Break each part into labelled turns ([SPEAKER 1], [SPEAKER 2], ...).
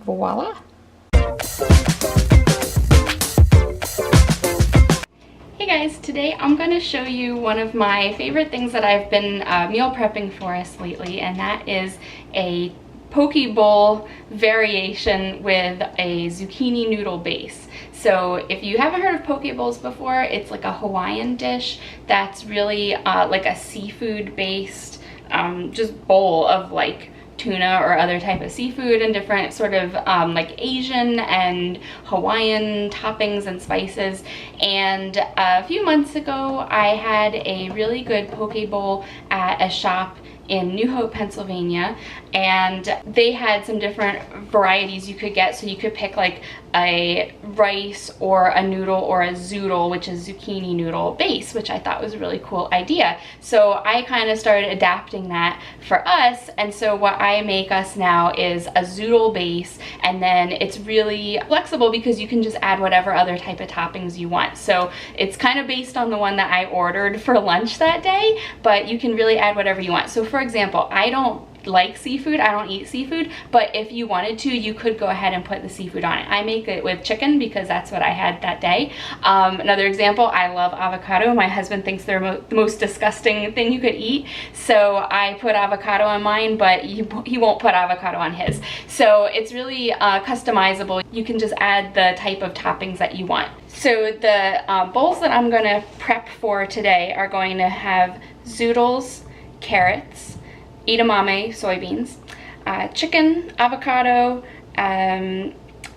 [SPEAKER 1] Voila. Hey guys, today I'm going to show you one of my favorite things that I've been meal prepping for us lately, and that is a poke bowl variation with a zucchini noodle base. So if you haven't heard of poke bowls before, it's like a Hawaiian dish that's really like a seafood based just bowl of like tuna or other type of seafood and different sort of like Asian and Hawaiian toppings and spices. And a few months ago I had a really good poke bowl at a shop in New Hope, Pennsylvania, and they had some different varieties you could get. So you could pick like a rice or a noodle or a ZOODLE, which is zucchini noodle base, which I thought was a really cool idea. So I kind of started adapting that for us, and so what I make us now is a ZOODLE base, and then it's really flexible because you can just add whatever other type of toppings you want. So it's kind of based on the one that I ordered for lunch that day, but you can really add whatever you want. So for example, I don't like seafood, I don't eat seafood, but if you wanted to, you could go ahead and put the seafood on it. I make it with chicken because that's what I had that day. Another example, I love avocado. My husband thinks they're the most disgusting thing you could eat, so I put avocado on mine, but he won't put avocado on his. So it's really customizable. You can just add the type of toppings that you want. So the bowls that I'm going to prep for today are going to have zoodles, carrots, edamame, soybeans, chicken, avocado,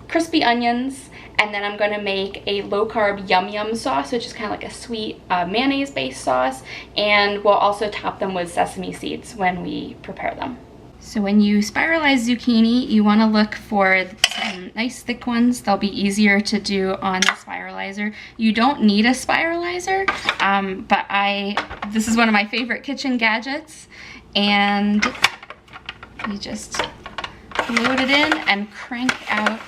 [SPEAKER 1] crispy onions, and then I'm going to make a low-carb yum yum sauce, which is kind of like a sweet mayonnaise-based sauce, and we'll also top them with sesame seeds when we prepare them. So when you spiralize zucchini, you want to look for some nice thick ones. They'll be easier to do on the spiralizer. You don't need a spiralizer, but this is one of my favorite kitchen gadgets, and you just load it in and crank out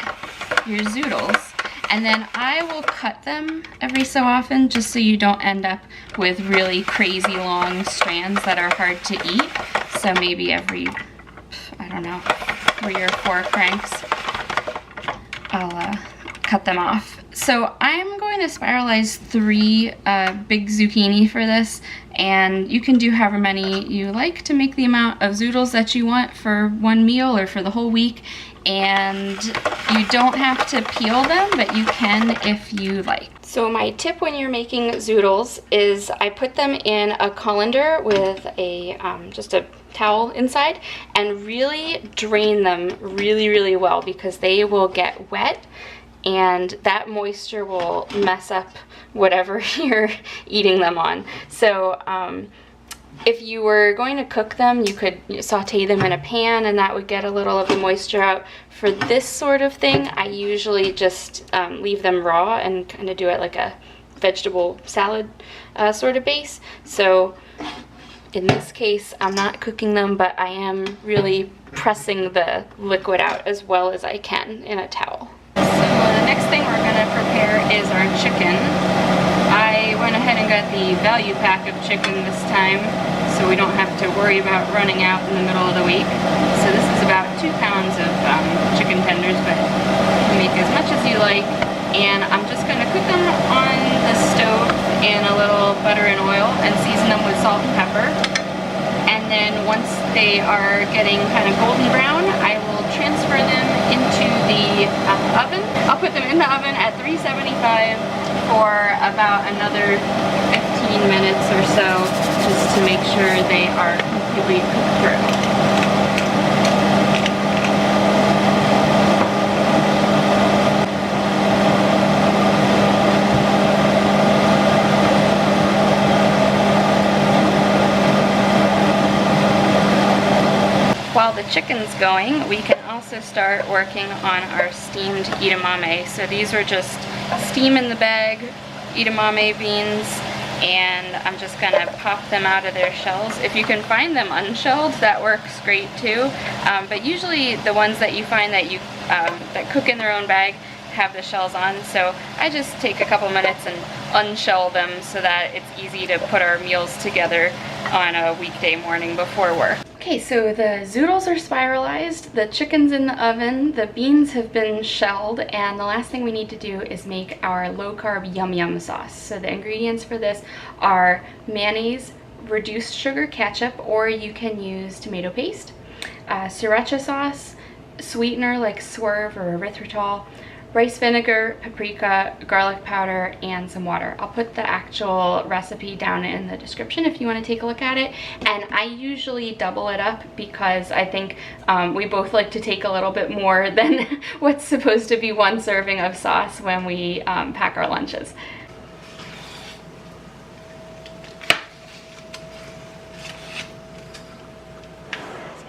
[SPEAKER 1] your zoodles. And then I will cut them every so often just so you don't end up with really crazy long strands that are hard to eat. So maybe every, I don't know, 3 or 4 cranks, I'll cut them off. So I'm going to spiralize 3 big zucchini for this, and you can do however many you like to make the amount of zoodles that you want for one meal or for the whole week. And you don't have to peel them, but you can if you like. So my tip when you're making zoodles is I put them in a colander with a just a towel inside and really drain them really well, because they will get wet and that moisture will mess up whatever you're eating them on. So if you were going to cook them, you could saute them in a pan and that would get a little of the moisture out. For this sort of thing, I usually just leave them raw and kind of do it like a vegetable salad sort of base. So in this case, I'm not cooking them, but I am really pressing the liquid out as well as I can in a towel. So the next thing we're going to prepare is our chicken. I went ahead and got the value pack of chicken this time, so we don't have to worry about running out in the middle of the week. So this is about 2 pounds of chicken tenders, but you can make as much as you like. And I'm just going to cook them on the stove in a little butter and oil and season them with salt and pepper. And then once they are getting kind of golden brown, I will transfer them into the oven. I'll put them in the oven at 375 for about another 15 minutes or so, just to make sure they are completely cooked through. While the chicken's going, we can also start working on our steamed edamame. So these are just steam in the bag edamame beans, and I'm just gonna pop them out of their shells. If you can find them unshelled, that works great too. But usually the ones that you find that that cook in their own bag have the shells on, so I just take a couple minutes and unshell them so that it's easy to put our meals together on a weekday morning before work. Okay, so the zoodles are spiralized, the chicken's in the oven, the beans have been shelled, and the last thing we need to do is make our low-carb yum yum sauce. So the ingredients for this are mayonnaise, reduced sugar ketchup, or you can use tomato paste, sriracha sauce, sweetener like swerve or erythritol, rice vinegar, paprika, garlic powder, and some water. I'll put the actual recipe down in the description if you want to take a look at it. And I usually double it up because I think we both like to take a little bit more than what's supposed to be one serving of sauce when we pack our lunches.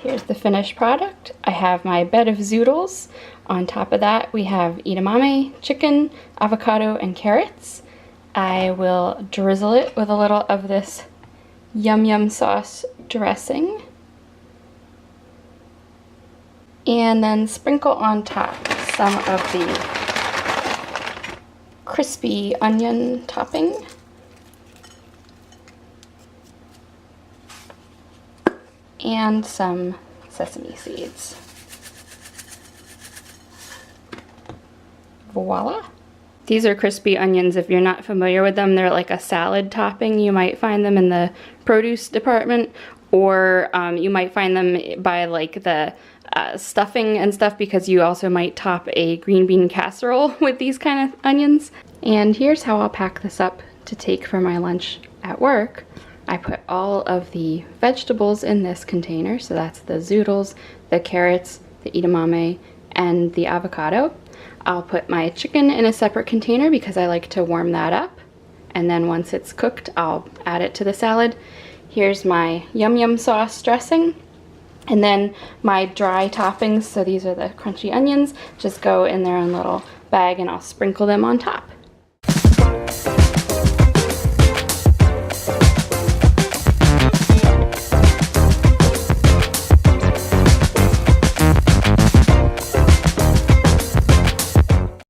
[SPEAKER 1] Here's the finished product. I have my bed of zoodles. On top of that, we have edamame, chicken, avocado, and carrots. I will drizzle it with a little of this yum yum sauce dressing. And then sprinkle on top some of the crispy onion topping. And some sesame seeds. Voila! These are crispy onions. If you're not familiar with them, they're like a salad topping. You might find them in the produce department, or you might find them by like the stuffing and stuff, because you also might top a green bean casserole with these kind of onions. And here's how I'll pack this up to take for my lunch at work. I put all of the vegetables in this container, so that's the zoodles, the carrots, the edamame, and the avocado. I'll put my chicken in a separate container because I like to warm that up, and then once it's cooked, I'll add it to the salad. Here's my yum yum sauce dressing, and then my dry toppings, so these are the crunchy onions, just go in their own little bag and I'll sprinkle them on top.